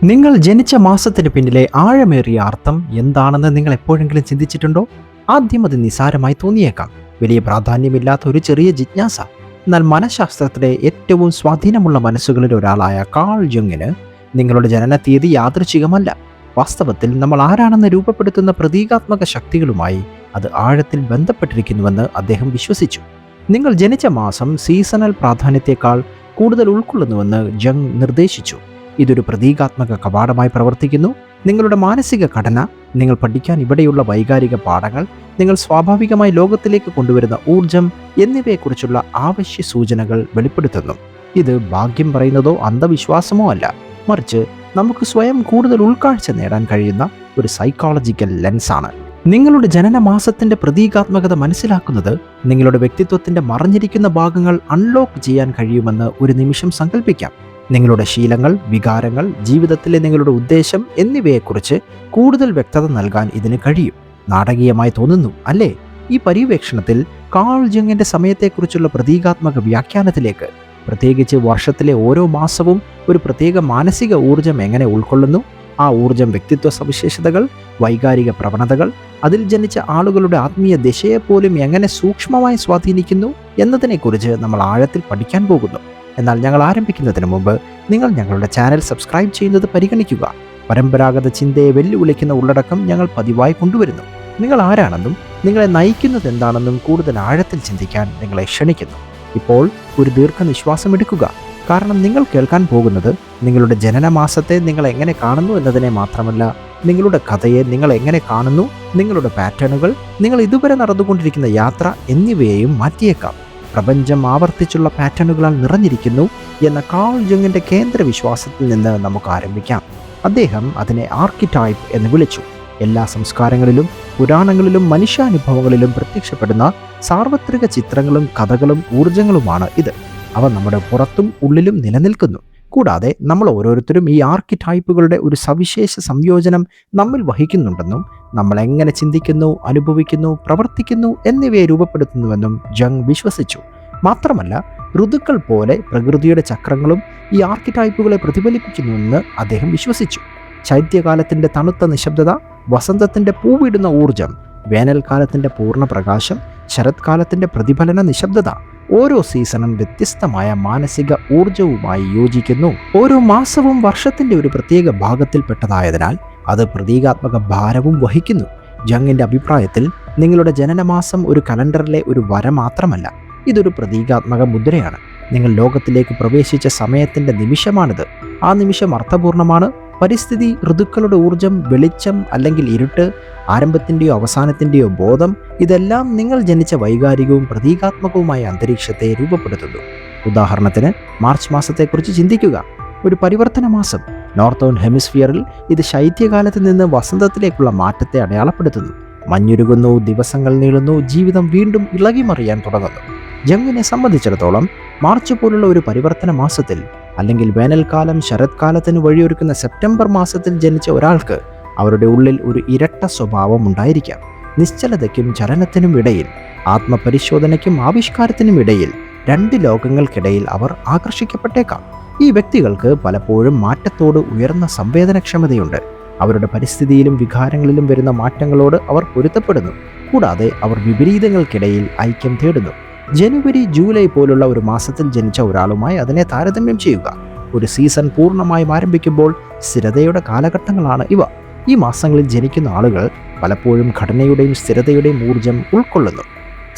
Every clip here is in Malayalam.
നിങ്ങൾ ജനിച്ച മാസത്തിന് പിന്നിലെ ആഴമേറിയ അർത്ഥം എന്താണെന്ന് നിങ്ങൾ എപ്പോഴെങ്കിലും ചിന്തിച്ചിട്ടുണ്ടോ? ആദ്യം അത് നിസാരമായി തോന്നിയേക്കാം, വലിയ പ്രാധാന്യമില്ലാത്ത ഒരു ചെറിയ ജിജ്ഞാസ. എന്നാൽ മനഃശാസ്ത്രത്തിലെ ഏറ്റവും സ്വാധീനമുള്ള മനസ്സുകളിൽ ഒരാളായ കാൾ ജങ്ങിന് നിങ്ങളുടെ ജനന തീയതി യാദൃച്ഛികമല്ല. വാസ്തവത്തിൽ നമ്മൾ ആരാണെന്ന് രൂപപ്പെടുത്തുന്ന പ്രതീകാത്മക ശക്തികളുമായി അത് ആഴത്തിൽ ബന്ധപ്പെട്ടിരിക്കുന്നുവെന്ന് അദ്ദേഹം വിശ്വസിച്ചു. നിങ്ങൾ ജനിച്ച മാസം സീസണൽ പ്രാധാന്യത്തെക്കാൾ കൂടുതൽ ഉൾക്കൊള്ളുന്നുവെന്ന് ജങ് നിർദ്ദേശിച്ചു. ഇതൊരു പ്രതീകാത്മക കവാടമായി പ്രവർത്തിക്കുന്നു. നിങ്ങളുടെ മാനസിക ഘടന, നിങ്ങൾ പഠിക്കാൻ ഇവിടെയുള്ള വൈകാരിക പാഠങ്ങൾ, നിങ്ങൾ സ്വാഭാവികമായി ലോകത്തിലേക്ക് കൊണ്ടുവരുന്ന ഊർജം എന്നിവയെക്കുറിച്ചുള്ള ആവശ്യ സൂചനകൾ വെളിപ്പെടുത്തുന്നു. ഇത് ഭാഗ്യം പറയുന്നതോ അന്ധവിശ്വാസമോ അല്ല, മറിച്ച് നമുക്ക് സ്വയം കൂടുതൽ ഉൾക്കാഴ്ച നേടാൻ കഴിയുന്ന ഒരു സൈക്കോളജിക്കൽ ലെൻസാണ്. നിങ്ങളുടെ ജനനമാസത്തിന്റെ പ്രതീകാത്മകത മനസ്സിലാക്കുന്നത് നിങ്ങളുടെ വ്യക്തിത്വത്തിന്റെ മറഞ്ഞിരിക്കുന്ന ഭാഗങ്ങൾ അൺലോക്ക് ചെയ്യാൻ കഴിയുമെന്ന് ഒരു നിമിഷം സങ്കല്പിക്കാം. നിങ്ങളുടെ ശീലങ്ങൾ, വികാരങ്ങൾ, ജീവിതത്തിലെ നിങ്ങളുടെ ഉദ്ദേശം എന്നിവയെക്കുറിച്ച് കൂടുതൽ വ്യക്തത നൽകാൻ ഇതിന് കഴിയും. നാടകീയമായി തോന്നുന്നു അല്ലേ? ഈ പര്യവേക്ഷണത്തിൽ കാൾ ജങ്ങിന്റെ സമയത്തെക്കുറിച്ചുള്ള പ്രതീകാത്മക വ്യാഖ്യാനത്തിലേക്ക്, പ്രത്യേകിച്ച് വർഷത്തിലെ ഓരോ മാസവും ഒരു പ്രത്യേക മാനസിക ഊർജം എങ്ങനെ ഉൾക്കൊള്ളുന്നു, ആ ഊർജം വ്യക്തിത്വ സവിശേഷതകൾ, വൈകാരിക പ്രവണതകൾ, അതിൽ ജനിച്ച ആളുകളുടെ ആത്മീയ ദിശയെപ്പോലും എങ്ങനെ സൂക്ഷ്മമായി സ്വാധീനിക്കുന്നു എന്നതിനെക്കുറിച്ച് നമ്മൾ ആഴത്തിൽ പഠിക്കാൻ പോകുന്നു. എന്നാൽ ഞങ്ങൾ ആരംഭിക്കുന്നതിന് മുമ്പ് നിങ്ങൾ ഞങ്ങളുടെ ചാനൽ സബ്സ്ക്രൈബ് ചെയ്യുന്നത് പരിഗണിക്കുക. പരമ്പരാഗത ചിന്തയെ വെല്ലുവിളിക്കുന്ന ഉള്ളടക്കം ഞങ്ങൾ പതിവായി കൊണ്ടുവരുന്നു. നിങ്ങൾ ആരാണെന്നും നിങ്ങളെ നയിക്കുന്നത് എന്താണെന്നും കൂടുതൽ ആഴത്തിൽ ചിന്തിക്കാൻ നിങ്ങളെ ക്ഷണിക്കുന്നു. ഇപ്പോൾ ഒരു ദീർഘനിശ്വാസം എടുക്കുക, കാരണം നിങ്ങൾ കേൾക്കാൻ പോകുന്നത് നിങ്ങളുടെ ജനനമാസത്തെ നിങ്ങൾ എങ്ങനെ കാണുന്നു എന്നതിനെ മാത്രമല്ല, നിങ്ങളുടെ കഥയെ നിങ്ങൾ എങ്ങനെ കാണുന്നു, നിങ്ങളുടെ പാറ്റേണുകൾ, നിങ്ങൾ ഇതുവരെ നടന്നുകൊണ്ടിരിക്കുന്ന യാത്ര എന്നിവയെയും മാറ്റിയേക്കാം. പ്രപഞ്ചം ആവർത്തിച്ചുള്ള പാറ്റേണുകളാൽ നിറഞ്ഞിരിക്കുന്നു എന്ന കാൾ ജങ്ങിന്റെ കേന്ദ്ര വിശ്വാസത്തിൽ നിന്ന് നമുക്ക് ആരംഭിക്കാം. അദ്ദേഹം അതിനെ ആർക്കിടൈപ്പ് എന്ന് വിളിച്ചു. എല്ലാ സംസ്കാരങ്ങളിലും പുരാണങ്ങളിലും മനുഷ്യാനുഭവങ്ങളിലും പ്രത്യക്ഷപ്പെടുന്ന സാർവത്രിക ചിത്രങ്ങളും കഥകളും ഊർജങ്ങളുമാണ് ഇത്. അവ നമ്മുടെ പുറത്തും ഉള്ളിലും നിലനിൽക്കുന്നു. കൂടാതെ നമ്മൾ ഓരോരുത്തരും ഈ ആർക്കിടൈപ്പുകളുടെ ഒരു സവിശേഷ സംയോജനം നമ്മിൽ വഹിക്കുന്നുണ്ടെന്നും നമ്മൾ എങ്ങനെ ചിന്തിക്കുന്നു, അനുഭവിക്കുന്നു, പ്രവർത്തിക്കുന്നു എന്നിവയെ രൂപപ്പെടുത്തുന്നുവെന്നും ജങ് വിശ്വസിച്ചു. മാത്രമല്ല, ഋതുക്കൾ പോലെ പ്രകൃതിയുടെ ചക്രങ്ങളും ഈ ആർക്കിടൈപ്പുകളെ പ്രതിഫലിപ്പിക്കുന്നുവെന്ന് അദ്ദേഹം വിശ്വസിച്ചു. ശൈത്യകാലത്തിൻ്റെ തണുത്ത നിശബ്ദത, വസന്തത്തിൻ്റെ പൂവിടുന്ന ഊർജം, വേനൽക്കാലത്തിൻ്റെ പൂർണ്ണ പ്രകാശം, ശരത്കാലത്തിൻ്റെ പ്രതിഫലന നിശബ്ദത, ഓരോ സീസണും വ്യത്യസ്തമായ മാനസിക ഊർജവുമായി യോജിക്കുന്നു. ഓരോ മാസവും വർഷത്തിന്റെ ഒരു പ്രത്യേക ഭാഗത്തിൽപ്പെട്ടതായതിനാൽ അത് പ്രതീകാത്മക ഭാരവും വഹിക്കുന്നു. ജങ്ങിന്റെ അഭിപ്രായത്തിൽ നിങ്ങളുടെ ജനനമാസം ഒരു കലണ്ടറിലെ ഒരു വര മാത്രമല്ല, ഇതൊരു പ്രതീകാത്മക മുദ്രയാണ്. നിങ്ങൾ ലോകത്തിലേക്ക് പ്രവേശിച്ച സമയത്തിന്റെ നിമിഷമാണിത്. ആ നിമിഷം അർത്ഥപൂർണമാണ്. പരിസ്ഥിതി, ഋതുക്കളുടെ ഊർജം, വെളിച്ചം അല്ലെങ്കിൽ ഇരുട്ട്, ആരംഭത്തിൻ്റെയോ അവസാനത്തിൻ്റെയോ ബോധം, ഇതെല്ലാം നിങ്ങൾ ജനിച്ച വൈകാരികവും പ്രതീകാത്മകവുമായ അന്തരീക്ഷത്തെ രൂപപ്പെടുത്തുന്നു. ഉദാഹരണത്തിന്, മാർച്ച് മാസത്തെക്കുറിച്ച് ചിന്തിക്കുക. ഒരു പരിവർത്തന മാസം. നോർത്തേൺ ഹെമിസ്ഫിയറിൽ ഇത് ശൈത്യകാലത്ത് നിന്ന് വസന്തത്തിലേക്കുള്ള മാറ്റത്തെ അടയാളപ്പെടുത്തുന്നു. മഞ്ഞുരുകുന്നു, ദിവസങ്ങൾ നീളുന്നു, ജീവിതം വീണ്ടും ഇളകിമറിയാൻ തുടങ്ങുന്നു. ജങ്ങിനെ സംബന്ധിച്ചിടത്തോളം മാർച്ച് പോലുള്ള ഒരു പരിവർത്തന മാസത്തിൽ, അല്ലെങ്കിൽ വേനൽക്കാലം ശരത്കാലത്തിന് വഴിയൊരുക്കുന്ന സെപ്റ്റംബർ മാസത്തിൽ ജനിച്ച ഒരാൾക്ക് അവരുടെ ഉള്ളിൽ ഒരു ഇരട്ട സ്വഭാവം ഉണ്ടായിരിക്കാം. നിശ്ചലതയ്ക്കും ചലനത്തിനും ഇടയിൽ, ആത്മപരിശോധനയ്ക്കും ആവിഷ്കാരത്തിനും ഇടയിൽ, രണ്ട് ലോകങ്ങൾക്കിടയിൽ അവർ ആകർഷിക്കപ്പെട്ടേക്കാം. ഈ വ്യക്തികൾക്ക് പലപ്പോഴും മാറ്റത്തോട് ഉയർന്ന സംവേദനക്ഷമതയുണ്ട്. അവരുടെ പരിസ്ഥിതിയിലും വികാരങ്ങളിലും വരുന്ന മാറ്റങ്ങളോട് അവർ പൊരുത്തപ്പെടുന്നു. കൂടാതെ അവർ വിപരീതങ്ങൾക്കിടയിൽ ഐക്യം തേടുന്നു. ജനുവരി, ജൂലൈ പോലുള്ള ഒരു മാസത്തിൽ ജനിച്ച ഒരാളുമായി അതിനെ താരതമ്യം ചെയ്യുക. ഒരു സീസൺ പൂർണ്ണമായും ആരംഭിക്കുമ്പോൾ സ്ഥിരതയുടെ കാലഘട്ടങ്ങളാണ് ഇവ. ഈ മാസങ്ങളിൽ ജനിക്കുന്ന ആളുകൾ പലപ്പോഴും ഘടനയുടെയും സ്ഥിരതയുടെയും ഊർജം ഉൾക്കൊള്ളുന്നു.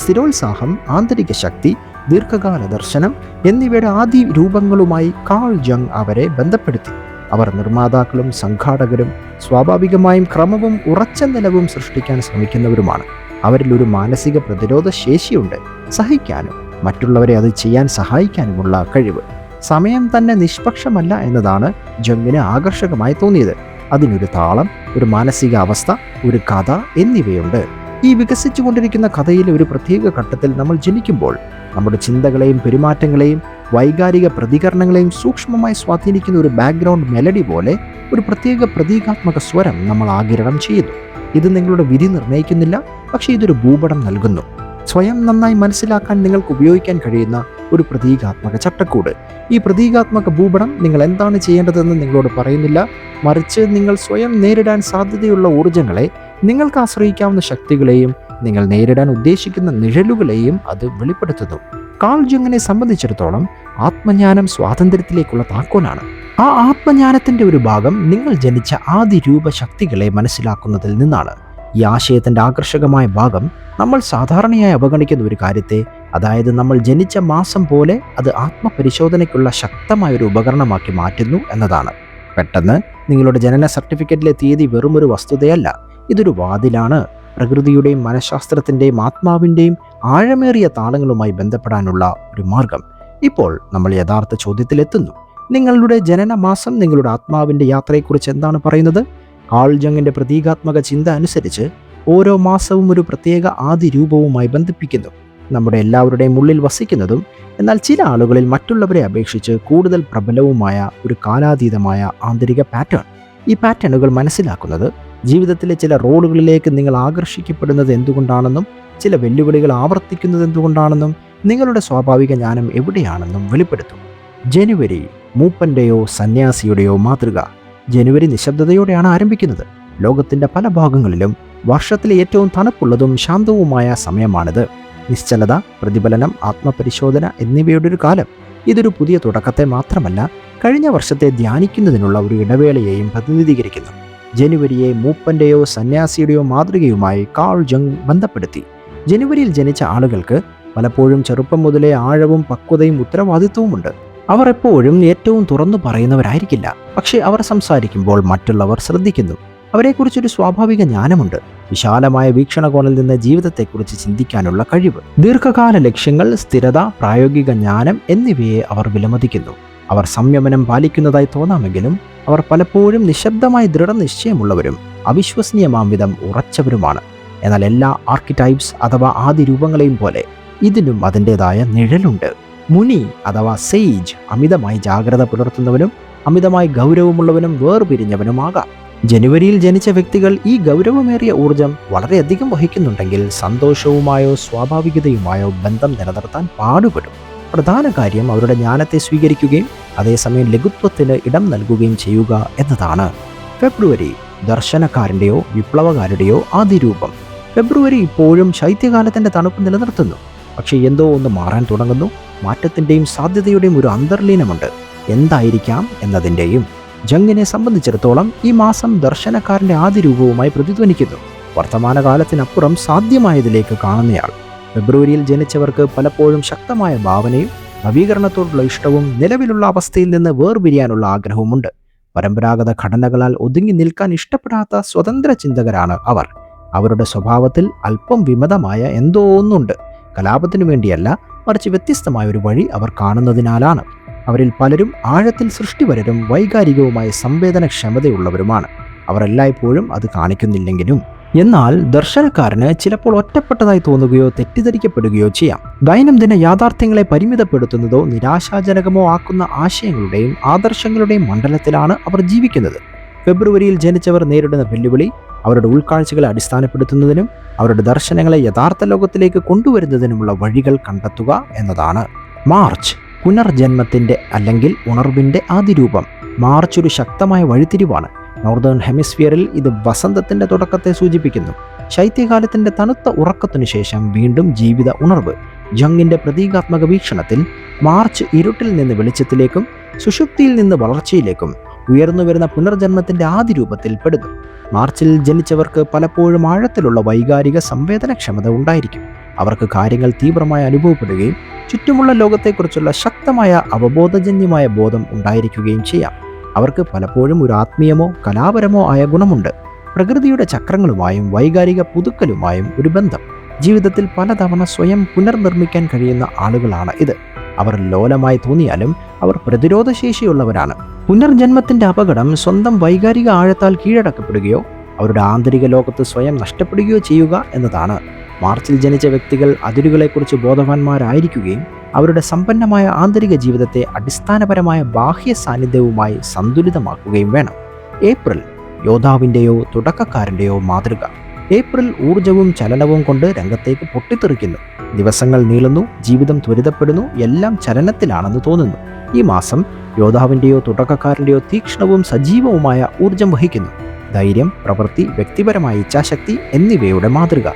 സ്ഥിരോത്സാഹം, ആന്തരിക ശക്തി, ദീർഘകാല ദർശനം എന്നിവയുടെ ആദ്യ രൂപങ്ങളുമായി കാൾ ജങ് അവരെ ബന്ധപ്പെടുത്തി. അവർ നിർമ്മാതാക്കളും സംഘാടകരും സ്വാഭാവികമായും ക്രമവും ഉറച്ച നിലവും സൃഷ്ടിക്കാൻ ശ്രമിക്കുന്നവരുമാണ്. അവരിൽ ഒരു മാനസിക പ്രതിരോധ ശേഷിയുണ്ട്, സഹിക്കാനും മറ്റുള്ളവരെ അത് ചെയ്യാൻ സഹായിക്കാനുമുള്ള കഴിവ്. സമയം തന്നെ നിഷ്പക്ഷമല്ല എന്നതാണ് ജങ്ങിന് ആകർഷകമായി തോന്നിയത്. അതിനൊരു താളം, ഒരു മാനസിക അവസ്ഥ, ഒരു കഥ എന്നിവയുണ്ട്. ഈ വികസിച്ചുകൊണ്ടിരിക്കുന്ന കഥയിലെ ഒരു പ്രത്യേക ഘട്ടത്തിൽ നമ്മൾ ജനിക്കുമ്പോൾ നമ്മുടെ ചിന്തകളെയും പെരുമാറ്റങ്ങളെയും വൈകാരിക പ്രതികരണങ്ങളെയും സൂക്ഷ്മമായി സ്വാധീനിക്കുന്ന ഒരു ബാക്ക്ഗ്രൗണ്ട് മെലഡി പോലെ ഒരു പ്രത്യേക പ്രതീകാത്മക സ്വരം നമ്മൾ ആഗിരണം ചെയ്യുന്നു. ഇത് നിങ്ങളുടെ വിധി നിർണ്ണയിക്കുന്നില്ല, പക്ഷേ ഇതൊരു ഭൂപടം നൽകുന്നു. സ്വയം നന്നായി മനസ്സിലാക്കാൻ നിങ്ങൾക്ക് ഉപയോഗിക്കാൻ കഴിയുന്ന ഒരു പ്രതീകാത്മക ചട്ടക്കൂട്. ഈ പ്രതീകാത്മക ഭൂപടം നിങ്ങൾ എന്താണ് ചെയ്യേണ്ടതെന്ന് നിങ്ങളോട് പറയുന്നില്ല, മറിച്ച് നിങ്ങൾ സ്വയം നേരിടാൻ സാധ്യതയുള്ള ഊർജ്ജങ്ങളെ, നിങ്ങൾക്ക് ആശ്രയിക്കാവുന്ന ശക്തികളെയും നിങ്ങൾ നേരിടാൻ ഉദ്ദേശിക്കുന്ന നിഴലുകളെയും അത് വെളിപ്പെടുത്തുന്നു. കാൾ ജങ്ങിനെ സംബന്ധിച്ചിടത്തോളം ആത്മജ്ഞാനം സ്വാതന്ത്ര്യത്തിലേക്കുള്ള താക്കോലാണ്. ആ ആത്മജ്ഞാനത്തിന്റെ ഒരു ഭാഗം നിങ്ങൾ ജനിച്ച ആദി രൂപശക്തികളെ മനസ്സിലാക്കുന്നതിൽ നിന്നാണ്. ഈ ആശയത്തിന്റെ ആകർഷകമായ ഭാഗം നമ്മൾ സാധാരണയായി അവഗണിക്കുന്ന ഒരു കാര്യത്തെ, അതായത് നമ്മൾ ജനിച്ച മാസം പോലെ അത് ആത്മപരിശോധനയ്ക്കുള്ള ശക്തമായ ഒരു ഉപകരണമാക്കി മാറ്റുന്നു എന്നതാണ്. പെട്ടെന്ന് നിങ്ങളുടെ ജനന സർട്ടിഫിക്കറ്റിലെ തീയതി വെറുമൊരു വസ്തുതയല്ല, ഇതൊരു വാതിലാണ്. പ്രകൃതിയുടെയും മനഃശാസ്ത്രത്തിൻ്റെയും ആത്മാവിൻ്റെയും ആഴമേറിയ താളങ്ങളുമായി ബന്ധപ്പെടാനുള്ള ഒരു മാർഗം. ഇപ്പോൾ നമ്മൾ യഥാർത്ഥ ചോദ്യത്തിലെത്തുന്നു. നിങ്ങളുടെ ജനനമാസം നിങ്ങളുടെ ആത്മാവിൻ്റെ യാത്രയെക്കുറിച്ച് എന്താണ് പറയുന്നത്? കാൾ ജങ്ങിൻ്റെ പ്രതീകാത്മക ചിന്ത അനുസരിച്ച് ഓരോ മാസവും ഒരു പ്രത്യേക ആദി രൂപവുമായി ബന്ധിപ്പിക്കുന്നു. നമ്മുടെ എല്ലാവരുടെയും ഉള്ളിൽ വസിക്കുന്നതും എന്നാൽ ചില ആളുകളിൽ മറ്റുള്ളവരെ അപേക്ഷിച്ച് കൂടുതൽ പ്രബലവുമായ ഒരു കാലാതീതമായ ആന്തരിക പാറ്റേൺ. ഈ പാറ്റേണുകൾ മനസ്സിലാക്കുന്നത് ജീവിതത്തിലെ ചില റോളുകളിലേക്ക് നിങ്ങൾ ആകർഷിക്കപ്പെടുന്നത് എന്തുകൊണ്ടാണെന്നും ചില വെല്ലുവിളികൾ ആവർത്തിക്കുന്നത് എന്തുകൊണ്ടാണെന്നും നിങ്ങളുടെ സ്വാഭാവിക ജ്ഞാനം എവിടെയാണെന്നും വെളിപ്പെടുത്തും. ജനുവരി മൂപ്പൻ്റെയോ സന്യാസിയുടെയോ മാതൃക. ജനുവരി നിശബ്ദതയോടെയാണ് ആരംഭിക്കുന്നത്. ലോകത്തിൻ്റെ പല ഭാഗങ്ങളിലും വർഷത്തിലെ ഏറ്റവും തണുപ്പുള്ളതും ശാന്തവുമായ സമയമാണിത്. നിശ്ചലത, പ്രതിഫലനം, ആത്മപരിശോധന എന്നിവയുടെ ഒരു കാലം. ഇതൊരു പുതിയ തുടക്കത്തെ മാത്രമല്ല, കഴിഞ്ഞ വർഷത്തെ ധ്യാനിക്കുന്നതിനുള്ള ഒരു ഇടവേളയെയും പ്രതിനിധീകരിക്കുന്നു. ജനുവരിയെ മൂപ്പൻ്റെയോ സന്യാസിയുടെയോ മാതൃകയുമായി കാൾ ജങ് ബന്ധപ്പെടുത്തി. ജനുവരിയിൽ ജനിച്ച ആളുകൾക്ക് പലപ്പോഴും ചെറുപ്പം മുതലേ ആഴവും പക്വതയും ഉത്തരവാദിത്വവുമുണ്ട്. അവർ എപ്പോഴും ഏറ്റവും തുറന്നു പറയുന്നവരായിരിക്കില്ല, പക്ഷേ അവർ സംസാരിക്കുമ്പോൾ മറ്റുള്ളവർ ശ്രദ്ധിക്കുന്നു. അവരെക്കുറിച്ചൊരു സ്വാഭാവിക ജ്ഞാനമുണ്ട്. വിശാലമായ വീക്ഷണകോണിൽ നിന്ന് ജീവിതത്തെക്കുറിച്ച് ചിന്തിക്കാനുള്ള കഴിവ്. ദീർഘകാല ലക്ഷ്യങ്ങൾ, സ്ഥിരത, പ്രായോഗിക ജ്ഞാനം എന്നിവയെ അവർ വിലമതിക്കുന്നു. അവർ സംയമനം പാലിക്കുന്നതായി തോന്നാമെങ്കിലും അവർ പലപ്പോഴും നിശബ്ദമായി ദൃഢനിശ്ചയമുള്ളവരും അവിശ്വസനീയമാം വിധം ഉറച്ചവരുമാണ്. എന്നാൽ എല്ലാ ആർക്കിടൈപ്സ് അഥവാ ആദി രൂപങ്ങളെയും പോലെ ഇതിനും അതിൻ്റെതായ നിഴലുണ്ട്. മുനി അഥവാ സെയ്ജ് അമിതമായി ജാഗ്രത പുലർത്തുന്നവനും അമിതമായി ഗൗരവമുള്ളവനും വേർപിരിഞ്ഞവനുമാകാം. ജനുവരിയിൽ ജനിച്ച വ്യക്തികൾ ഈ ഗൗരവമേറിയ ഊർജം വളരെയധികം വഹിക്കുന്നുണ്ടെങ്കിൽ സന്തോഷവുമായോ സ്വാഭാവികതയുമായോ ബന്ധം നിലനിർത്താൻ പാടുപെടും. പ്രധാന കാര്യം അവരുടെ ജ്ഞാനത്തെ സ്വീകരിക്കുകയും അതേസമയം ലഘുത്വത്തിന് ഇടം നൽകുകയും ചെയ്യുക എന്നതാണ്. ഫെബ്രുവരി ദർശനക്കാരൻ്റെയോ വിപ്ലവകാരുടെയോ ആദ്യ രൂപം. ഫെബ്രുവരി ഇപ്പോഴും ശൈത്യകാലത്തിൻ്റെ തണുപ്പ് നിലനിർത്തുന്നു, പക്ഷേ എന്തോ ഒന്ന് മാറാൻ തുടങ്ങുന്നു. മാറ്റത്തിൻ്റെയും സാധ്യതയുടെയും ഒരു അന്തർലീനമുണ്ട്. എന്തായിരിക്കാം എന്നതിൻ്റെയും. ജങ്ങിനെ സംബന്ധിച്ചിടത്തോളം ഈ മാസം ദർശനക്കാരൻ്റെ ആദ്യ രൂപവുമായി പ്രതിധ്വനിക്കുന്നു. വർത്തമാനകാലത്തിനപ്പുറം സാധ്യമായതിലേക്ക് കാണുന്നയാൾ. ഫെബ്രുവരിയിൽ ജനിച്ചവർക്ക് പലപ്പോഴും ശക്തമായ ഭാവനയും നവീകരണത്തോടുള്ള ഇഷ്ടവും നിലവിലുള്ള അവസ്ഥയിൽ നിന്ന് വേർപിരിയാനുള്ള ആഗ്രഹവുമുണ്ട്. പരമ്പരാഗത ഘടനകളാൽ ഒതുങ്ങി നിൽക്കാൻ ഇഷ്ടപ്പെടാത്ത സ്വതന്ത്ര ചിന്തകരാണ് അവർ. അവരുടെ സ്വഭാവത്തിൽ അല്പം വിമതമായ എന്തോ ഒന്നുണ്ട്. കലാപത്തിനു വേണ്ടിയല്ല, മറിച്ച് വ്യത്യസ്തമായ ഒരു വഴി അവർ കാണുന്നതിനാലാണ്. അവരിൽ പലരും ആഴത്തിൽ സൃഷ്ടിപരരും വൈകാരികവുമായ സംവേദനക്ഷമതയുള്ളവരുമാണ്. അവർ എല്ലായ്പ്പോഴും അത് കാണിക്കുന്നില്ലെങ്കിലും. എന്നാൽ ദർശനക്കാരന് ചിലപ്പോൾ ഒറ്റപ്പെട്ടതായി തോന്നുകയോ തെറ്റിദ്ധരിക്കപ്പെടുകയോ ചെയ്യാം. ദൈനംദിന യാഥാർത്ഥ്യങ്ങളെ പരിമിതപ്പെടുത്തുന്നതോ നിരാശാജനകമോ ആക്കുന്ന ആശയങ്ങളുടെയും ആദർശങ്ങളുടെയും മണ്ഡലത്തിലാണ് അവർ ജീവിക്കുന്നത്. ഫെബ്രുവരിയിൽ ജനിച്ചവർ നേരിടുന്ന വെല്ലുവിളി അവരുടെ ഉൾക്കാഴ്ചകളെ അടിസ്ഥാനപ്പെടുത്തുന്നതിനും അവരുടെ ദർശനങ്ങളെ യഥാർത്ഥ ലോകത്തിലേക്ക് കൊണ്ടുവരുന്നതിനുമുള്ള വഴികൾ കണ്ടെത്തുക എന്നതാണ്. മാർച്ച് പുനർജന്മത്തിൻ്റെ അല്ലെങ്കിൽ ഉണർവിൻ്റെ ആദ്യ രൂപം. മാർച്ച് ഒരു ശക്തമായ വഴിത്തിരിവാണ്. നോർത്തേൺ ഹെമിസ്ഫിയറിൽ ഇത് വസന്തത്തിൻ്റെ തുടക്കത്തെ സൂചിപ്പിക്കുന്നു. ശൈത്യകാലത്തിൻ്റെ തണുത്ത ഉറക്കത്തിനു ശേഷം വീണ്ടും ജീവിത ഉണർവ്. ജങ്ങിൻ്റെ പ്രതീകാത്മക വീക്ഷണത്തിൽ മാർച്ച് ഇരുട്ടിൽ നിന്ന് വെളിച്ചത്തിലേക്കും സുഷുപ്തിയിൽ നിന്ന് വളർച്ചയിലേക്കും ഉയർന്നു വരുന്ന പുനർജന്മത്തിൻ്റെ ആദ്യ രൂപത്തിൽ പെടുന്നു. മാർച്ചിൽ ജനിച്ചവർക്ക് പലപ്പോഴും ആഴത്തിലുള്ള വൈകാരിക സംവേദനക്ഷമത ഉണ്ടായിരിക്കും. അവർക്ക് കാര്യങ്ങൾ തീവ്രമായി അനുഭവപ്പെടുകയും ചുറ്റുമുള്ള ലോകത്തെക്കുറിച്ചുള്ള ശക്തമായ അവബോധജന്യമായ ബോധം ഉണ്ടായിരിക്കുകയും ചെയ്യാം. അവർക്ക് പലപ്പോഴും ഒരു ആത്മീയമോ കലാപരമോ ആയ ഗുണമുണ്ട്. പ്രകൃതിയുടെ ചക്രങ്ങളുമായും വൈകാരിക പുതുക്കലുമായും ഒരു ബന്ധം. ജീവിതത്തിൽ പലതവണ സ്വയം പുനർനിർമ്മിക്കാൻ കഴിയുന്ന ആളുകളാണ് ഇത്. അവർ ലോലമായി തോന്നിയാലും അവർ പ്രതിരോധശേഷിയുള്ളവരാണ്. പുനർജന്മത്തിൻ്റെ അപകടം സ്വന്തം വൈകാരിക ആഴത്താൽ കീഴടക്കപ്പെടുകയോ അവരുടെ ആന്തരിക ലോകത്ത് സ്വയം നഷ്ടപ്പെടുകയോ ചെയ്യുക എന്നതാണ്. മാർച്ചിൽ ജനിച്ച വ്യക്തികൾ അതിരുകളെക്കുറിച്ച് ബോധവാന്മാരായിരിക്കുകയും അവരുടെ സമ്പന്നമായ ആന്തരിക ജീവിതത്തെ അടിസ്ഥാനപരമായ ബാഹ്യ സാന്നിധ്യവുമായി സന്തുലിതമാക്കുകയും വേണം. ഏപ്രിൽ യോദ്ധാവിൻ്റെയോ തുടക്കക്കാരൻ്റെയോ മാതൃക. ഏപ്രിൽ ഊർജവും ചലനവും കൊണ്ട് രംഗത്തേക്ക് പൊട്ടിത്തെറിക്കുന്നു. ദിവസങ്ങൾ നീളുന്നു, ജീവിതം ത്വരിതപ്പെടുന്നു, എല്ലാം ചലനത്തിലാണെന്ന് തോന്നുന്നു. ഈ മാസം യോദ്ധാവിൻ്റെയോ തുടക്കക്കാരൻ്റെയോ തീക്ഷ്ണവും സജീവവുമായ ഊർജം വഹിക്കുന്നു. ധൈര്യം, പ്രവൃത്തി, വ്യക്തിപരമായ ഇച്ഛാശക്തി എന്നിവയുടെ മാതൃക.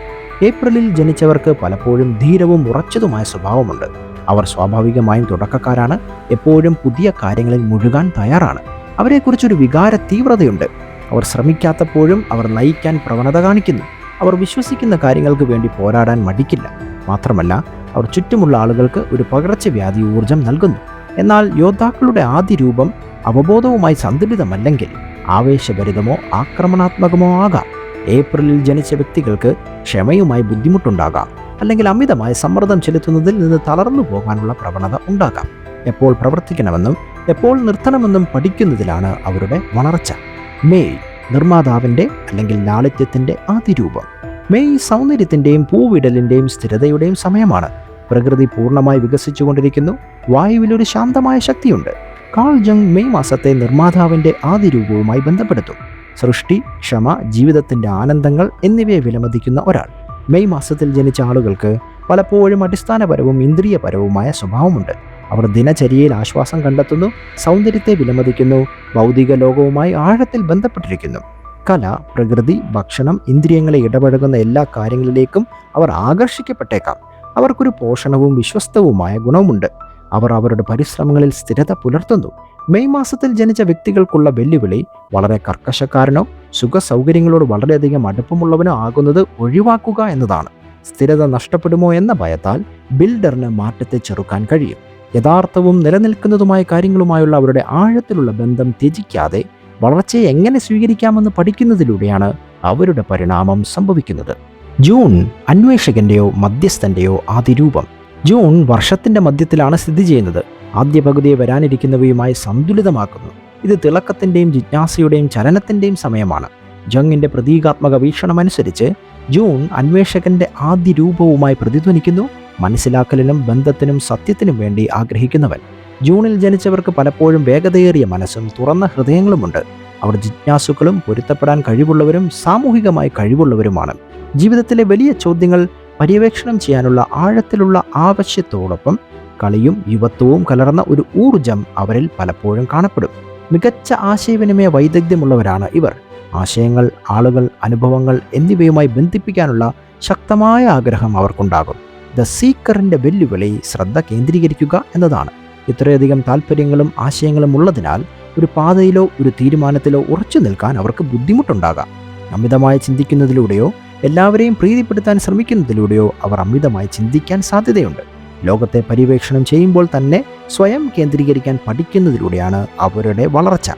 ഏപ്രിലിൽ ജനിച്ചവർക്ക് പലപ്പോഴും ധീരവും ഉറച്ചതുമായ സ്വഭാവമുണ്ട്. അവർ സ്വാഭാവികമായും തുടക്കക്കാരാണ്, എപ്പോഴും പുതിയ കാര്യങ്ങളിൽ മുഴുകാൻ തയ്യാറാണ്. അവരെക്കുറിച്ചൊരു വികാര തീവ്രതയുണ്ട്. അവർ ശ്രമിക്കാത്തപ്പോഴും അവർ നയിക്കാൻ പ്രവണത കാണിക്കുന്നു. അവർ വിശ്വസിക്കുന്ന കാര്യങ്ങൾക്ക് വേണ്ടി പോരാടാൻ മടിക്കില്ല. മാത്രമല്ല, അവർ ചുറ്റുമുള്ള ആളുകൾക്ക് ഒരു പകർച്ചവ്യാധി ഊർജം നൽകുന്നു. എന്നാൽ യോദ്ധാക്കളുടെ ആദ്യ രൂപം അവബോധവുമായി സന്തുലിതമല്ലെങ്കിൽ ആവേശഭരിതമോ ആക്രമണാത്മകമോ ആകാം. ഏപ്രിലിൽ ജനിച്ച വ്യക്തികൾക്ക് ക്ഷമയുമായി ബുദ്ധിമുട്ടുണ്ടാകാം, അല്ലെങ്കിൽ അമിതമായ സമ്മർദ്ദം ചെലുത്തുന്നതിൽ നിന്ന് തളർന്നു പോകാനുള്ള പ്രവണത ഉണ്ടാകാം. എപ്പോൾ പ്രവർത്തിക്കണമെന്നും എപ്പോൾ നിർത്തണമെന്നും പഠിക്കുന്നതിലാണ് അവരുടെ വളർച്ച. മെയ് നിർമ്മാതാവിൻ്റെ അല്ലെങ്കിൽ ലാളിത്യത്തിൻ്റെ ആദ്യ രൂപം. മെയ് സൗന്ദര്യത്തിൻ്റെയും പൂവിടലിൻ്റെയും സ്ഥിരതയുടെയും സമയമാണ്. പ്രകൃതി പൂർണ്ണമായി വികസിച്ചുകൊണ്ടിരിക്കുന്നു. വായുവിലൊരു ശാന്തമായ ശക്തിയുണ്ട്. കാൾ ജങ് മെയ് മാസത്തെ നിർമ്മാതാവിൻ്റെ ആദ്യ രൂപവുമായി ബന്ധപ്പെടുത്തും. സൃഷ്ടി, ക്ഷമ, ജീവിതത്തിൻ്റെ ആനന്ദങ്ങൾ എന്നിവയെ വിലമതിക്കുന്ന ഒരാൾ. മെയ് മാസത്തിൽ ജനിച്ച ആളുകൾക്ക് പലപ്പോഴും അടിസ്ഥാനപരവും ഇന്ദ്രിയപരവുമായ സ്വഭാവമുണ്ട്. അവർ ദിനചര്യയിൽ ആശ്വാസം കണ്ടെത്തുന്നു, സൗന്ദര്യത്തെ വിലമതിക്കുന്നു, ഭൗതിക ലോകവുമായി ആഴത്തിൽ ബന്ധപ്പെട്ടിരിക്കുന്നു. കല, പ്രകൃതി, ഭക്ഷണം, ഇന്ദ്രിയങ്ങളെ ഇടപഴകുന്ന എല്ലാ കാര്യങ്ങളിലേക്കും അവർ ആകർഷിക്കപ്പെട്ടേക്കാം. അവർക്കൊരു പോഷണവും വിശ്വസ്തവുമായ ഗുണവുമുണ്ട്. അവർ അവരുടെ പരിശ്രമങ്ങളിൽ സ്ഥിരത പുലർത്തുന്നു. മെയ് മാസത്തിൽ ജനിച്ച വ്യക്തികൾക്കുള്ള വെല്ലുവിളി വളരെ കർക്കശക്കാരനോ സുഖ സൗകര്യങ്ങളോട് വളരെയധികം അടുപ്പമുള്ളവനോ ആകുന്നത് ഒഴിവാക്കുക എന്നതാണ്. സ്ഥിരത നഷ്ടപ്പെടുമോ എന്ന ഭയത്താൽ ബിൽഡറിന് മാറ്റത്തെ ചെറുക്കാൻ കഴിയും. യഥാർത്ഥവും നിലനിൽക്കുന്നതുമായ കാര്യങ്ങളുമായുള്ള അവരുടെ ആഴത്തിലുള്ള ബന്ധം ത്യജിക്കാതെ വളർച്ചയെ എങ്ങനെ സ്വീകരിക്കാമെന്ന് പഠിക്കുന്നതിലൂടെയാണ് അവരുടെ പരിണാമം സംഭവിക്കുന്നത്. ജൂൺ അന്വേഷകന്റെയോ മധ്യസ്ഥന്റെയോ ആദ്യ രൂപം. ജൂൺ വർഷത്തിന്റെ മധ്യത്തിലാണ് സ്ഥിതി ചെയ്യുന്നത്. ആദ്യ പകുതിയെ വരാനിരിക്കുന്നവയുമായി സന്തുലിതമാക്കുന്നു. ഇത് തിളക്കത്തിൻ്റെയും ജിജ്ഞാസയുടെയും ചലനത്തിൻ്റെയും സമയമാണ്. ജങ്ങിൻ്റെ പ്രതീകാത്മക വീക്ഷണമനുസരിച്ച് ജൂൺ അന്വേഷകന്റെ ആദ്യ രൂപവുമായി പ്രതിധ്വനിക്കുന്നു. മനസ്സിലാക്കലിനും ബന്ധത്തിനും സത്യത്തിനും വേണ്ടി ആഗ്രഹിക്കുന്നവൻ. ജൂണിൽ ജനിച്ചവർക്ക് പലപ്പോഴും വേഗതയേറിയ മനസ്സും തുറന്ന ഹൃദയങ്ങളുമുണ്ട്. അവർ ജിജ്ഞാസുക്കളും പൊരുത്തപ്പെടാൻ കഴിവുള്ളവരും സാമൂഹികമായി കഴിവുള്ളവരുമാണ്. ജീവിതത്തിലെ വലിയ ചോദ്യങ്ങൾ പര്യവേക്ഷണം ചെയ്യാനുള്ള ആഴത്തിലുള്ള ആവശ്യത്തോടൊപ്പം കളിയും യുവത്വവും കലർന്ന ഒരു ഊർജം അവരിൽ പലപ്പോഴും കാണപ്പെടും. മികച്ച ആശയവിനിമയ വൈദഗ്ധ്യമുള്ളവരാണ് ഇവർ. ആശയങ്ങൾ, ആളുകൾ, അനുഭവങ്ങൾ എന്നിവയുമായി ബന്ധിപ്പിക്കാനുള്ള ശക്തമായ ആഗ്രഹം അവർക്കുണ്ടാകും. ദ സീക്കറിൻ്റെ വെല്ലുവിളി ശ്രദ്ധ കേന്ദ്രീകരിക്കുക എന്നതാണ്. ഇത്രയധികം താല്പര്യങ്ങളും ആശയങ്ങളും ഉള്ളതിനാൽ ഒരു പാതയിലോ ഒരു തീരുമാനത്തിലോ ഉറച്ചു നിൽക്കാൻ അവർക്ക് ബുദ്ധിമുട്ടുണ്ടാകാം. അമിതമായി ചിന്തിക്കുന്നതിലൂടെയോ എല്ലാവരെയും പ്രീതിപ്പെടുത്താൻ ശ്രമിക്കുന്നതിലൂടെയോ അവർ അമിതമായി ചിന്തിക്കാൻ സാധ്യതയുണ്ട്. ലോകത്തെ പര്യവേക്ഷണം ചെയ്യുമ്പോൾ തന്നെ സ്വയം കേന്ദ്രീകരിക്കാൻ പഠിക്കുന്നതിലൂടെയാണ് അവരുടെ വളർച്ച.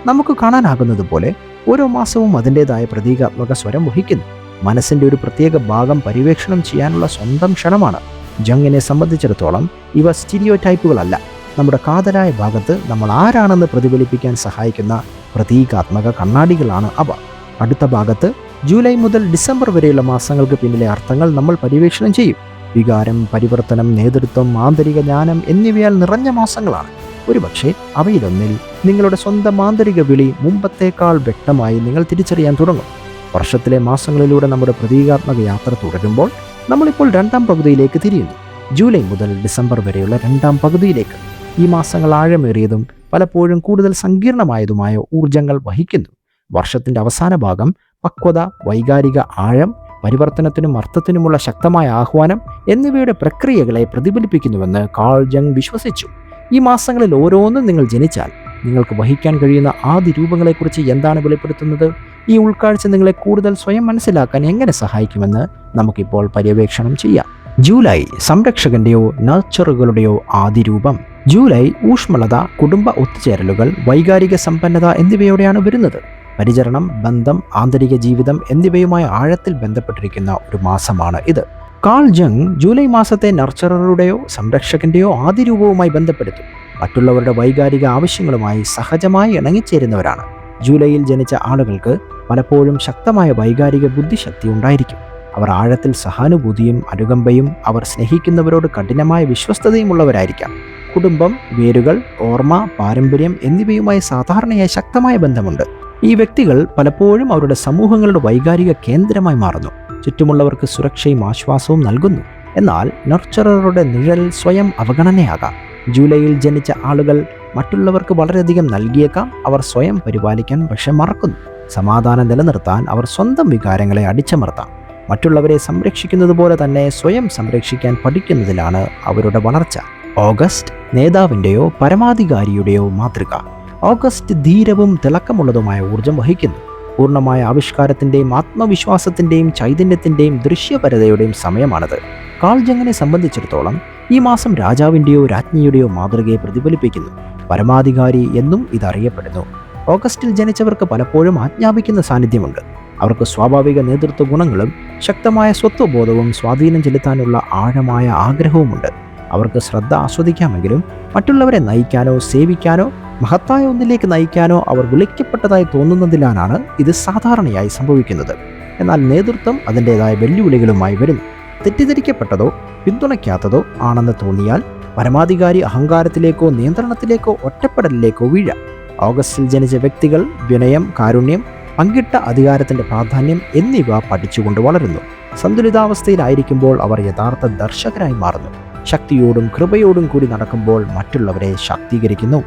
നമുക്ക് കാണാനാകുന്നത് പോലെ ഓരോ മാസവും അതിൻ്റെതായ പ്രതീകാത്മക സ്വരം വഹിക്കുന്നു. മനസ്സിൻ്റെ ഒരു പ്രത്യേക ഭാഗം പര്യവേക്ഷണം ചെയ്യാനുള്ള സ്വന്തം ക്ഷണമാണ്. ജങ്ങിനെ സംബന്ധിച്ചിടത്തോളം ഇവ സ്റ്റീരിയോ ടൈപ്പുകളല്ല. നമ്മുടെ കാതലായ ഭാഗത്ത് നമ്മൾ ആരാണെന്ന് പ്രതിഫലിപ്പിക്കാൻ സഹായിക്കുന്ന പ്രതീകാത്മക കണ്ണാടികളാണ് അവ. അടുത്ത ഭാഗത്ത് ജൂലൈ മുതൽ ഡിസംബർ വരെയുള്ള മാസങ്ങൾക്ക് പിന്നിലെ അർത്ഥങ്ങൾ നമ്മൾ പര്യവേക്ഷണം ചെയ്യും. വികാരം, പരിവർത്തനം, നേതൃത്വം, ആന്തരിക ജ്ഞാനം എന്നിവയാൽ നിറഞ്ഞ മാസങ്ങളാണ്. ഒരുപക്ഷെ അവയിലൊന്നിൽ നിങ്ങളുടെ സ്വന്തം ആന്തരിക വിളി മുമ്പത്തേക്കാൾ വ്യക്തമായി നിങ്ങൾ തിരിച്ചറിയാൻ തുടങ്ങും. വർഷത്തിലെ മാസങ്ങളിലൂടെ നമ്മുടെ പ്രതീകാത്മക യാത്ര തുടരുമ്പോൾ നമ്മളിപ്പോൾ രണ്ടാം പകുതിയിലേക്ക് തിരിയുന്നു. ജൂലൈ മുതൽ ഡിസംബർ വരെയുള്ള രണ്ടാം പകുതിയിലേക്ക്. ഈ മാസങ്ങൾ ആഴമേറിയതും പലപ്പോഴും കൂടുതൽ സങ്കീർണമായതുമായ ഊർജങ്ങൾ വഹിക്കുന്നു. വർഷത്തിൻ്റെ അവസാന ഭാഗം പക്വത, വൈകാരിക ആഴം, പരിവർത്തനത്തിനും അർത്ഥത്തിനുമുള്ള ശക്തമായ ആഹ്വാനം എന്നിവയുടെ പ്രക്രിയകളെ പ്രതിഫലിപ്പിക്കുന്നുവെന്ന് കാൾ ജങ് വിശ്വസിച്ചു. ഈ മാസങ്ങളിൽ ഓരോന്നും നിങ്ങൾ ജനിച്ചാൽ നിങ്ങൾക്ക് വഹിക്കാൻ കഴിയുന്ന ആദ്യ രൂപങ്ങളെക്കുറിച്ച് എന്താണ് വെളിപ്പെടുത്തുന്നത്? ഈ ഉൾക്കാഴ്ച നിങ്ങളെ കൂടുതൽ സ്വയം മനസ്സിലാക്കാൻ എങ്ങനെ സഹായിക്കുമെന്ന് നമുക്കിപ്പോൾ പര്യവേക്ഷണം ചെയ്യാം. ജൂലൈ സംരക്ഷകന്റെയോ നർച്ചറുകളുടെയോ ആദ്യ രൂപം. ജൂലൈ ഊഷ്മളത, കുടുംബ ഒത്തുചേരലുകൾ, വൈകാരിക സമ്പന്നത എന്നിവയോടെയാണ് വരുന്നത്. പരിചരണം, ബന്ധം, ആന്തരിക ജീവിതം എന്നിവയുമായി ആഴത്തിൽ ബന്ധപ്പെട്ടിരിക്കുന്ന ഒരു മാസമാണ് ഇത്. കാൾ ജങ് ജൂലൈ മാസത്തെ നർച്ചറുടെയോ സംരക്ഷകന്റെയോ ആദ്യ രൂപവുമായി ബന്ധപ്പെടുത്തും. മറ്റുള്ളവരുടെ വൈകാരിക ആവശ്യങ്ങളുമായി സഹജമായി ഇണങ്ങിച്ചേരുന്നവരാണ്. ജൂലൈയിൽ ജനിച്ച ആളുകൾക്ക് പലപ്പോഴും ശക്തമായ വൈകാരിക ബുദ്ധിശക്തി ഉണ്ടായിരിക്കും. അവർ ആഴത്തിൽ സഹാനുഭൂതിയും അനുകമ്പയും, അവർ സ്നേഹിക്കുന്നവരോട് കഠിനമായ വിശ്വസ്തതയും ഉള്ളവരായിരിക്കാം. കുടുംബം, വേരുകൾ, ഓർമ്മ, പാരമ്പര്യം എന്നിവയുമായി സാധാരണയായി ശക്തമായ ബന്ധമുണ്ട്. ഈ വ്യക്തികൾ പലപ്പോഴും അവരുടെ സമൂഹങ്ങളുടെ വൈകാരിക കേന്ദ്രമായി മാറുന്നു, ചുറ്റുമുള്ളവർക്ക് സുരക്ഷയും ആശ്വാസവും നൽകുന്നു. എന്നാൽ നർച്ചററുടെ നിഴൽ സ്വയം അവഗണനയാകാം. ജൂലൈയിൽ ജനിച്ച ആളുകൾ മറ്റുള്ളവർക്ക് വളരെയധികം നൽകിയേക്കാം, അവർ സ്വയം പരിപാലിക്കാൻ പക്ഷെ മറക്കുന്നു. സമാധാനം നിലനിർത്താൻ അവർ സ്വന്തം വികാരങ്ങളെ അടിച്ചമർത്താം. മറ്റുള്ളവരെ സംരക്ഷിക്കുന്നത് പോലെ തന്നെ സ്വയം സംരക്ഷിക്കാൻ പഠിക്കുന്നതിലാണ് അവരുടെ വളർച്ച. ഓഗസ്റ്റ് നേതാവിൻ്റെയോ പരമാധികാരിയുടെയോ മാതൃക. ഓഗസ്റ്റ് ധീരവും തിളക്കമുള്ളതുമായ ഊർജം വഹിക്കുന്നു. പൂർണ്ണമായ ആവിഷ്കാരത്തിൻ്റെയും ആത്മവിശ്വാസത്തിൻ്റെയും ചൈതന്യത്തിൻ്റെയും ദൃശ്യപരതയുടെയും സമയമാണത്. കാൾ ജങ്ങിനെ സംബന്ധിച്ചിടത്തോളം ഈ മാസം രാജാവിൻ്റെയോ രാജ്ഞിയുടെയോ മാതൃകയെ പ്രതിഫലിപ്പിക്കുന്നു. പരമാധികാരി എന്നും ഇതറിയപ്പെടുന്നു. ഓഗസ്റ്റിൽ ജനിച്ചവർക്ക് പലപ്പോഴും ആജ്ഞാപിക്കുന്ന സാന്നിധ്യമുണ്ട്. അവർക്ക് സ്വാഭാവിക നേതൃത്വ ഗുണങ്ങളും ശക്തമായ സ്വത്വബോധവും സ്വാധീനം ചെലുത്താനുള്ള ആഴമായ ആഗ്രഹവുമുണ്ട്. അവർക്ക് ശ്രദ്ധ ആസ്വദിക്കാമെങ്കിലും മറ്റുള്ളവരെ നയിക്കാനോ സേവിക്കാനോ മഹത്തായ ഒന്നിലേക്ക് നയിക്കാനോ അവർ വിളിക്കപ്പെട്ടതായി തോന്നുന്നതിലാണ് ഇത് സാധാരണയായി സംഭവിക്കുന്നത്. എന്നാൽ നേതൃത്വം അതിൻ്റെതായ വെല്ലുവിളികളുമായി വരുന്നു. തെറ്റിദ്ധരിക്കപ്പെട്ടതോ പിന്തുണയ്ക്കാത്തതോ ആണെന്ന് തോന്നിയാൽ പരമാധികാരി അഹങ്കാരത്തിലേക്കോ നിയന്ത്രണത്തിലേക്കോ ഒറ്റപ്പെടലിലേക്കോ വീഴാം. ഓഗസ്റ്റിൽ ജനിച്ച വ്യക്തികൾ വിനയം, കാരുണ്യം, പങ്കിട്ട അധികാരത്തിൻ്റെ പ്രാധാന്യം എന്നിവ പഠിച്ചുകൊണ്ട് വളരുന്നു. സന്തുലിതാവസ്ഥയിലായിരിക്കുമ്പോൾ അവർ യഥാർത്ഥ ദർശകരായി മാറുന്നു. ശക്തിയോടും കൃപയോടും കൂടി നടക്കുമ്പോൾ മറ്റുള്ളവരെ ശാക്തീകരിക്കുന്നു.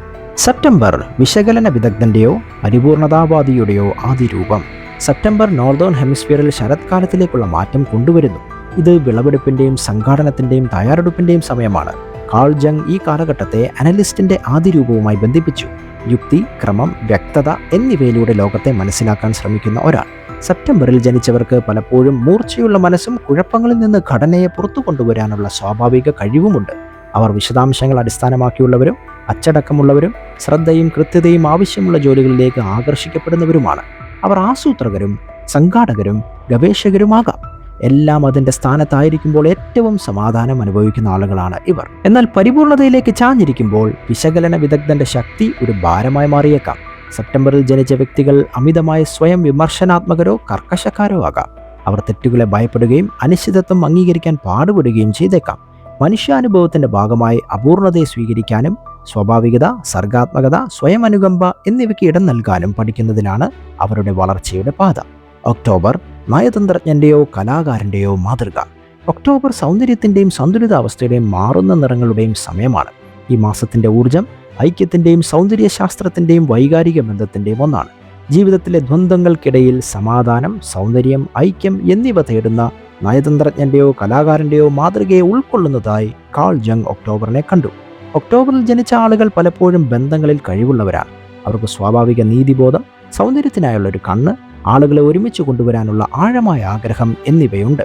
സെപ്റ്റംബർ വിശകലന വിദഗ്ധൻ്റെയോ പരിപൂർണതാവാദിയുടെയോ ആദ്യ രൂപം. സെപ്റ്റംബർ നോർത്തേൺ ഹെമിസ്ഫിയറിൽ ശരത്കാലത്തിലേക്കുള്ള മാറ്റം കൊണ്ടുവരുന്നു. ഇത് വിളവെടുപ്പിൻ്റെയും സംഘാടനത്തിൻ്റെയും തയ്യാറെടുപ്പിൻ്റെയും സമയമാണ്. കാൾ ജങ് ഈ കാലഘട്ടത്തെ അനലിസ്റ്റിൻ്റെ ആദ്യ രൂപവുമായി ബന്ധിപ്പിച്ചു. യുക്തി, ക്രമം, വ്യക്തത എന്നിവയിലൂടെ ലോകത്തെ മനസ്സിലാക്കാൻ ശ്രമിക്കുന്ന ഒരാൾ. സെപ്റ്റംബറിൽ ജനിച്ചവർക്ക് പലപ്പോഴും മൂർച്ചയുള്ള മനസ്സും കുഴപ്പങ്ങളിൽ നിന്ന് ഘടനയെ പുറത്തു കൊണ്ടുവരാനുള്ള സ്വാഭാവിക കഴിവുമുണ്ട്. അവർ വിശദാംശങ്ങൾ അടിസ്ഥാനമാക്കിയുള്ളവരും അച്ചടക്കമുള്ളവരും ശ്രദ്ധയും കൃത്യതയും ആവശ്യമുള്ള ജോലികളിലേക്ക് ആകർഷിക്കപ്പെടുന്നവരുമാണ്. അവർ ആസൂത്രകരും സംഘാടകരും ഗവേഷകരുമാകാം. എല്ലാം അതിൻ്റെ സ്ഥാനത്തായിരിക്കുമ്പോൾ ഏറ്റവും സമാധാനം അനുഭവിക്കുന്ന ആളുകളാണ് ഇവർ. എന്നാൽ പരിപൂർണതയിലേക്ക് ചാഞ്ഞിരിക്കുമ്പോൾ വിശകലന വിദഗ്ധന്റെ ശക്തി ഒരു ഭാരമായി മാറിയേക്കാം. സെപ്റ്റംബറിൽ ജനിച്ച വ്യക്തികൾ അമിതമായ സ്വയം വിമർശനാത്മകരോ കർക്കശക്കാരോ ആകാം. അവർ തെറ്റുകളെ ഭയപ്പെടുകയും അനിശ്ചിതത്വം അംഗീകരിക്കാൻ പാടുപെടുകയും ചെയ്തേക്കാം. മനുഷ്യാനുഭവത്തിൻ്റെ ഭാഗമായി അപൂർണതയെ സ്വീകരിക്കാനും സ്വാഭാവികത, സർഗാത്മകത, സ്വയം അനുകമ്പ എന്നിവയ്ക്ക് ഇടം നൽകാനും പഠിക്കുന്നതിലാണ് അവരുടെ വളർച്ചയുടെ പാത. ഒക്ടോബർ നയതന്ത്രജ്ഞൻ്റെയോ കലാകാരൻ്റെയോ മാതൃക. ഒക്ടോബർ സൗന്ദര്യത്തിൻ്റെയും സന്തുലിതാവസ്ഥയുടെയും മാറുന്ന നിറങ്ങളുടെയും സമയമാണ്. ഈ മാസത്തിൻ്റെ ഊർജം ഐക്യത്തിൻ്റെയും സൗന്ദര്യശാസ്ത്രത്തിൻ്റെയും വൈകാരിക ബന്ധത്തിൻ്റെയും ഒന്നാണ്. ജീവിതത്തിലെ ദ്വന്ദ്ങ്ങൾക്കിടയിൽ സമാധാനം, സൗന്ദര്യം, ഐക്യം എന്നിവ തേടുന്ന നയതന്ത്രജ്ഞൻ്റെയോ കലാകാരൻ്റെയോ മാതൃകയെ ഉൾക്കൊള്ളുന്നതായി കാൾ ജങ് ഒക്ടോബറിനെ കണ്ടു. ഒക്ടോബറിൽ ജനിച്ച ആളുകൾ പലപ്പോഴും ബന്ധങ്ങളിൽ കഴിവുള്ളവരാണ്. അവർക്ക് സ്വാഭാവിക നീതിബോധം, സൗന്ദര്യത്തിനായുള്ള ഒരു കണ്ണ്, ആളുകളെ ഒരുമിച്ച് കൊണ്ടുവരാനുള്ള ആഴമായ ആഗ്രഹം എന്നിവയുണ്ട്.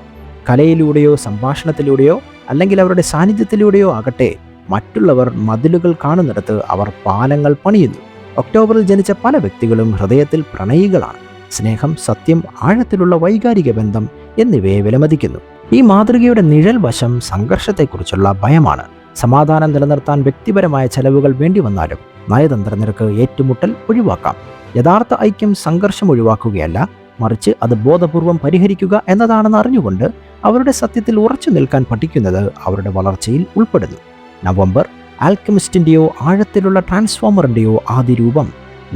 കലയിലൂടെയോ സംഭാഷണത്തിലൂടെയോ അല്ലെങ്കിൽ അവരുടെ സാന്നിധ്യത്തിലൂടെയോ ആകട്ടെ, മറ്റുള്ളവർ മതിലുകൾ കാണുന്നിടത്ത് അവർ പാലങ്ങൾ പണിയുന്നു. ഒക്ടോബറിൽ ജനിച്ച പല വ്യക്തികളും ഹൃദയത്തിൽ പ്രണയികളാണ്. സ്നേഹം, സത്യം, ആഴത്തിലുള്ള വൈകാരിക ബന്ധം എന്നിവയെ വിലമതിക്കുന്നു. ഈ മാതൃകയുടെ നിഴൽ വശം സംഘർഷത്തെക്കുറിച്ചുള്ള ഭയമാണ്. സമാധാനം നിലനിർത്താൻ വ്യക്തിപരമായ ചെലവുകൾ വേണ്ടി വന്നാലും നയതന്ത്രജ്ഞർക്ക് ഏറ്റുമുട്ടൽ ഒഴിവാക്കാം. യഥാർത്ഥ ഐക്യം സംഘർഷം ഒഴിവാക്കുകയല്ല, മറിച്ച് അത് ബോധപൂർവം പരിഹരിക്കുക എന്നതാണെന്ന് അറിഞ്ഞുകൊണ്ട് അവരുടെ സത്യത്തിൽ ഉറച്ചു നിൽക്കാൻ പഠിക്കുന്നത് അവരുടെ വളർച്ചയിൽ ഉൾപ്പെടുന്നു. നവംബർ ആൽക്കമിസ്റ്റിൻ്റെയോ ആഴത്തിലുള്ള ട്രാൻസ്ഫോമറിൻ്റെയോ ആദ്യ രൂപം.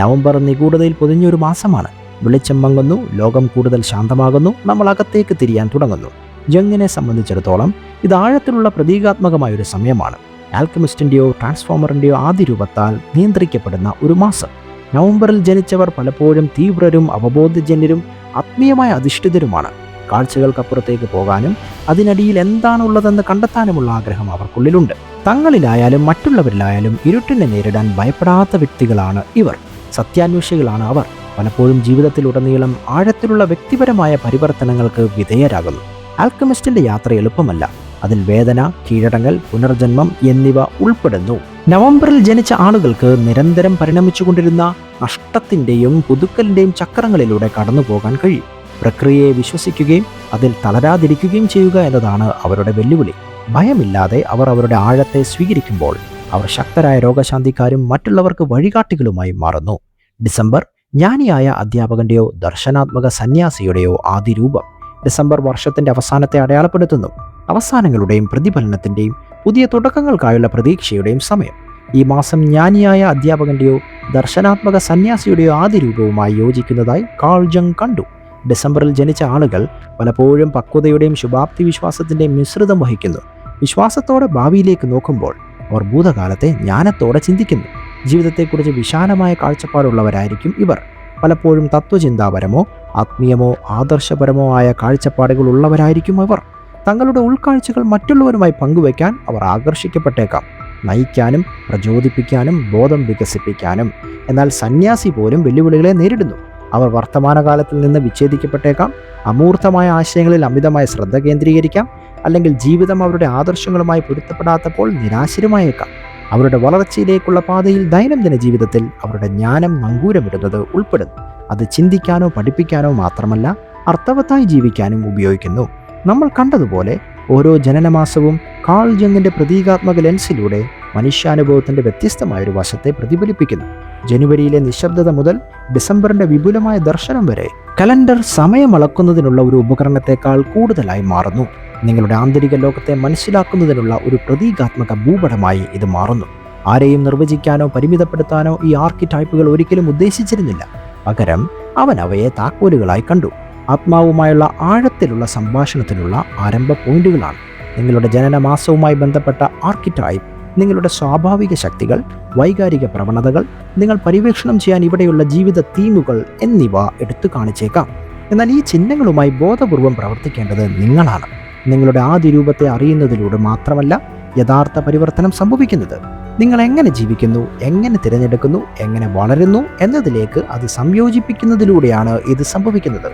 നവംബർ നിഗൂഢതയിൽ പൊതിഞ്ഞൊരു മാസമാണ്. വെളിച്ചം മങ്ങുന്നു, ലോകം കൂടുതൽ ശാന്തമാകുന്നു, നമ്മൾ അകത്തേക്ക് തിരിയാൻ തുടങ്ങുന്നു. ജങ്ങിനെ സംബന്ധിച്ചിടത്തോളം ഇത് ആഴത്തിലുള്ള പ്രതീകാത്മകമായൊരു സമയമാണ്. ആൽക്കമിസ്റ്റിൻ്റെയോ ട്രാൻസ്ഫോമറിൻ്റെയോ ആദ്യ രൂപത്താൽ നിയന്ത്രിക്കപ്പെടുന്ന ഒരു മാസം. നവംബറിൽ ജനിച്ചവർ പലപ്പോഴും തീവ്രരും അവബോധജന്യരും ആത്മീയമായ അധിഷ്ഠിതരുമാണ്. കാഴ്ചകൾക്കപ്പുറത്തേക്ക് പോകാനും അതിനടിയിൽ എന്താണുള്ളതെന്ന് കണ്ടെത്താനുമുള്ള ആഗ്രഹം അവർക്കുള്ളിലുണ്ട്. തങ്ങളിലായാലും മറ്റുള്ളവരിലായാലും ഇരുട്ടിനെ നേരിടാൻ ഭയപ്പെടാത്ത വ്യക്തികളാണ് ഇവർ. സത്യാന്വേഷികളാണ് അവർ. പലപ്പോഴും ജീവിതത്തിലുടനീളം ആഴത്തിലുള്ള വ്യക്തിപരമായ പരിവർത്തനങ്ങൾക്ക് വിധേയരാകുന്നു. ആൽക്കമിസ്റ്റിന്റെ യാത്ര എളുപ്പമല്ല. അതിൽ വേദന, കീഴടങ്ങൽ, പുനർജന്മം എന്നിവ ഉൾപ്പെടുന്നു. നവംബറിൽ ജനിച്ച ആളുകൾക്ക് നിരന്തരം പരിണമിച്ചുകൊണ്ടിരുന്ന നഷ്ടത്തിൻ്റെയും പുതുക്കലിൻ്റെയും ചക്രങ്ങളിലൂടെ കടന്നു പോകാൻ കഴിയും. പ്രക്രിയയെ വിശ്വസിക്കുകയും അതിൽ തളരാതിരിക്കുകയും ചെയ്യുക എന്നതാണ് അവരുടെ വെല്ലുവിളി. ഭയമില്ലാതെ അവർ അവരുടെ ആഴത്തെ സ്വീകരിക്കുമ്പോൾ അവർ ശക്തരായ രോഗശാന്തിക്കാരും മറ്റുള്ളവർക്ക് വഴികാട്ടികളുമായി മാറുന്നു. ഡിസംബർ ജ്ഞാനിയായ അധ്യാപകന്റെയോ ദർശനാത്മക സന്യാസിയുടെയോ ആദ്യ രൂപം. ഡിസംബർ വർഷത്തിന്റെ അവസാനത്തെ അടയാളപ്പെടുത്തുന്നു. അവസാനങ്ങളുടെയും പ്രതിഫലനത്തിൻ്റെയും പുതിയ തുടക്കങ്ങൾക്കായുള്ള പ്രതീക്ഷയുടെയും സമയം. ഈ മാസം ജ്ഞാനിയായ അധ്യാപകന്റെയോ ദർശനാത്മക സന്യാസിയുടെയോ ആദ്യ രൂപവുമായി യോജിക്കുന്നതായി കാൾ ജങ് കണ്ടു. ഡിസംബറിൽ ജനിച്ച ആളുകൾ പലപ്പോഴും പക്വതയുടെയും ശുഭാപ്തി വിശ്വാസത്തിൻ്റെയും മിശ്രിതം വഹിക്കുന്നു. വിശ്വാസത്തോടെ ഭാവിയിലേക്ക് നോക്കുമ്പോൾ അവർ ഭൂതകാലത്തെ ജ്ഞാനത്തോടെ ചിന്തിക്കുന്നു. ജീവിതത്തെക്കുറിച്ച് വിശാലമായ കാഴ്ചപ്പാടുള്ളവരായിരിക്കും ഇവർ. പലപ്പോഴും തത്വചിന്താപരമോ ആത്മീയമോ ആദർശപരമോ ആയ കാഴ്ചപ്പാടുകൾ ഉള്ളവരായിരിക്കും അവർ. തങ്ങളുടെ ഉൾക്കാഴ്ചകൾ മറ്റുള്ളവരുമായി പങ്കുവയ്ക്കാൻ അവർ ആകർഷിക്കപ്പെട്ടേക്കാം, നയിക്കാനും പ്രചോദിപ്പിക്കാനും ബോധം വികസിപ്പിക്കാനും. എന്നാൽ സന്യാസി പോലും വെല്ലുവിളികളെ നേരിടുന്നു. അവർ വർത്തമാനകാലത്തിൽ നിന്ന് വിച്ഛേദിക്കപ്പെട്ടേക്കാം, അമൂർത്തമായ ആശയങ്ങളിൽ അമിതമായ ശ്രദ്ധ കേന്ദ്രീകരിക്കാം, അല്ലെങ്കിൽ ജീവിതം അവരുടെ ആദർശങ്ങളുമായി പൊരുത്തപ്പെടാത്തപ്പോൾ നിരാശരുമായേക്കാം. അവരുടെ വളർച്ചയിലേക്കുള്ള പാതയിൽ ദൈനംദിന ജീവിതത്തിൽ അവരുടെ ജ്ഞാനം നങ്കൂരമിടുന്നത് ഉൾപ്പെടുന്നു. അത് ചിന്തിക്കാനോ പഠിപ്പിക്കാനോ മാത്രമല്ല, അർത്ഥവത്തായി ജീവിക്കാനും ഉപയോഗിക്കുന്നു. നമ്മൾ കണ്ടതുപോലെ ഓരോ ജനനമാസവും കാൾ ജങ്ങിന്റെ പ്രതീകാത്മക ലെൻസിലൂടെ മനുഷ്യാനുഭവത്തിന്റെ വ്യത്യസ്തമായൊരു വശത്തെ പ്രതിഫലിപ്പിക്കുന്നു. ജനുവരിയിലെ നിശബ്ദത മുതൽ ഡിസംബറിന്റെ വിപുലമായ ദർശനം വരെ കലണ്ടർ സമയമളക്കുന്നതിനുള്ള ഒരു ഉപകരണത്തെക്കാൾ കൂടുതലായി മാറുന്നു. നിങ്ങളുടെ ആന്തരിക ലോകത്തെ മനസ്സിലാക്കുന്നതിനുള്ള ഒരു പ്രതീകാത്മക ഭൂപടമായി ഇത് മാറുന്നു. ആരെയും നിർവചിക്കാനോ പരിമിതപ്പെടുത്താനോ ഈ ആർക്കിടൈപ്പുകൾ ഒരിക്കലും ഉദ്ദേശിച്ചിരുന്നില്ല. പകരം അവൻ അവയെ താക്കോലുകളായി കണ്ടു. ആത്മാവുമായുള്ള ആഴത്തിലുള്ള സംഭാഷണത്തിനുള്ള ആരംഭ പോയിന്റുകളാണ്. നിങ്ങളുടെ ജനനമാസവുമായി ബന്ധപ്പെട്ട ആർക്കിടൈപ്പ് നിങ്ങളുടെ സ്വാഭാവിക ശക്തികൾ, വൈകാരിക പ്രവണതകൾ, നിങ്ങൾ പര്യവേക്ഷണം ചെയ്യാൻ ഇവിടെയുള്ള ജീവിത തീമുകൾ എന്നിവ എടുത്തു കാണിച്ചേക്കാം. എന്നാൽ ഈ ചിഹ്നങ്ങളുമായി ബോധപൂർവം പ്രവർത്തിക്കേണ്ടത് നിങ്ങളാണ്. നിങ്ങളുടെ ആദ്യ രൂപത്തെ അറിയുന്നതിലൂടെ മാത്രമല്ല യഥാർത്ഥ പരിവർത്തനം സംഭവിക്കുന്നത്. നിങ്ങൾ എങ്ങനെ ജീവിക്കുന്നു, എങ്ങനെ തിരഞ്ഞെടുക്കുന്നു, എങ്ങനെ വളരുന്നു എന്നതിലേക്ക് അത് സംയോജിപ്പിക്കുന്നതിലൂടെയാണ് ഇത് സംഭവിക്കുന്നത്.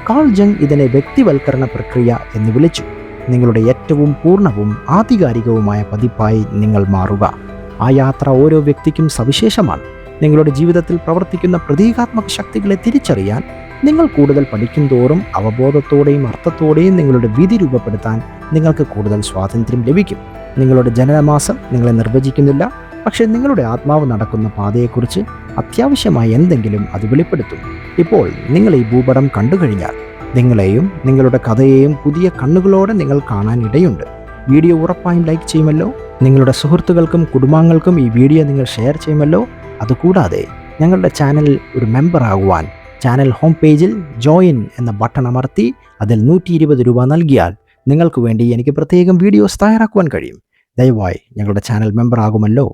കാൾ ജങ് ഇതിനെ വ്യക്തിവൽക്കരണ പ്രക്രിയ എന്ന് വിളിച്ചു. നിങ്ങളുടെ ഏറ്റവും പൂർണ്ണവും ആധികാരികവുമായ പതിപ്പായി നിങ്ങൾ മാറുക. ആ യാത്ര ഓരോ വ്യക്തിക്കും സവിശേഷമാണ്. നിങ്ങളുടെ ജീവിതത്തിൽ പ്രവർത്തിക്കുന്ന പ്രതീകാത്മക ശക്തികളെ തിരിച്ചറിയാൻ നിങ്ങൾ കൂടുതൽ പഠിക്കും തോറും അവബോധത്തോടെയും അർത്ഥത്തോടെയും നിങ്ങളുടെ വിധി രൂപപ്പെടുത്താൻ നിങ്ങൾക്ക് കൂടുതൽ സ്വാതന്ത്ര്യം ലഭിക്കും. നിങ്ങളുടെ ജനനമാസം നിങ്ങളെ നിർവചിക്കുന്നില്ല, പക്ഷേ നിങ്ങളുടെ ആത്മാവ് നടക്കുന്ന പാതയെക്കുറിച്ച് അത്യാവശ്യമായ എന്തെങ്കിലും അത് വെളിപ്പെടുത്തും. ഇപ്പോൾ നിങ്ങൾ ഈ ഭൂപടം കണ്ടു കഴിഞ്ഞാൽ നിങ്ങളെയും നിങ്ങളുടെ കഥയെയും പുതിയ കണ്ണുകളോടെ നിങ്ങൾ കാണാൻ ഇടയുണ്ട്. വീഡിയോ ഉറപ്പായും ലൈക്ക് ചെയ്യുമല്ലോ. നിങ്ങളുടെ സുഹൃത്തുക്കൾക്കും കുടുംബാംഗങ്ങൾക്കും ഈ വീഡിയോ നിങ്ങൾ ഷെയർ ചെയ്യുമല്ലോ. അതുകൂടാതെ ഞങ്ങളുടെ ചാനലിൽ ഒരു മെമ്പർ ആകുവാൻ ചാനൽ ഹോം പേജിൽ ജോയിൻ എന്ന ബട്ടൺ അമർത്തി അതിൽ 120 രൂപ നൽകിയാൽ നിങ്ങൾക്ക് വേണ്ടി എനിക്ക് പ്രത്യേകം വീഡിയോസ് തയ്യാറാക്കുവാൻ കഴിയും. ദയവായി ഞങ്ങളുടെ ചാനൽ മെമ്പർ ആകുമല്ലോ.